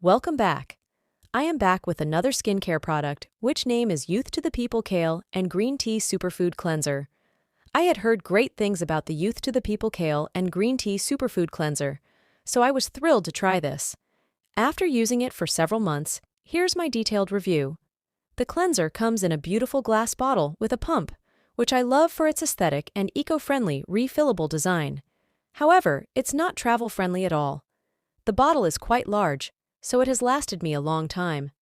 Welcome back. I am back with another skincare product, which name is Youth to the People Kale and Green Tea Superfood Cleanser. I had heard great things about the Youth to the People Kale and Green Tea Superfood Cleanser, so I was thrilled to try this. After using it for several months, here's my detailed review. The cleanser comes in a beautiful glass bottle with a pump, which I love for its aesthetic and eco-friendly, refillable design. However, it's not travel-friendly at all. The bottle is quite large, so it has lasted me a long time.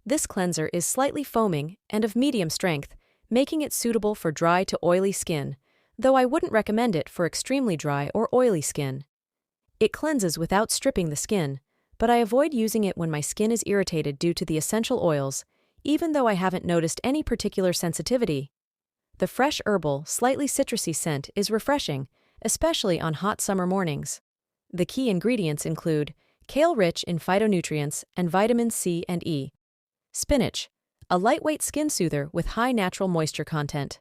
This cleanser is slightly foaming and of medium strength, making it suitable for dry to oily skin, though I wouldn't recommend it for extremely dry or oily skin. It cleanses without stripping the skin, but I avoid using it when my skin is irritated due to the essential oils, even though I haven't noticed any particular sensitivity. The fresh herbal, slightly citrusy scent is refreshing, especially on hot summer mornings. The key ingredients include kale rich in phytonutrients and vitamins C and E. Spinach, a lightweight skin soother with high natural moisture content.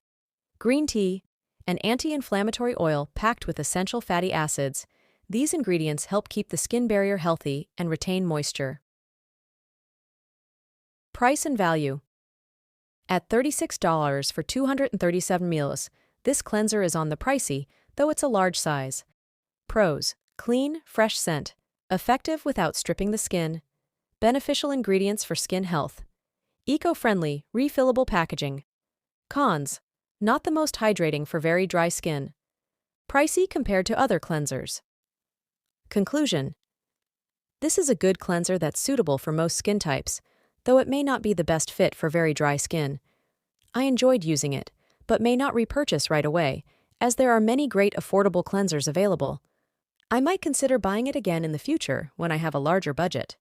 Green tea, an anti-inflammatory oil packed with essential fatty acids. These ingredients help keep the skin barrier healthy and retain moisture. Price and value. At $36 for 237 ml, this cleanser is on the pricey, though it's a large size. Pros: clean, fresh scent. Effective without stripping the skin. Beneficial ingredients for skin health. Eco-friendly, refillable packaging. Cons: not the most hydrating for very dry skin. Pricey compared to other cleansers. Conclusion: this is a good cleanser that's suitable for most skin types, though it may not be the best fit for very dry skin. I enjoyed using it, but may not repurchase right away, as there are many great affordable cleansers available. I might consider buying it again in the future when I have a larger budget.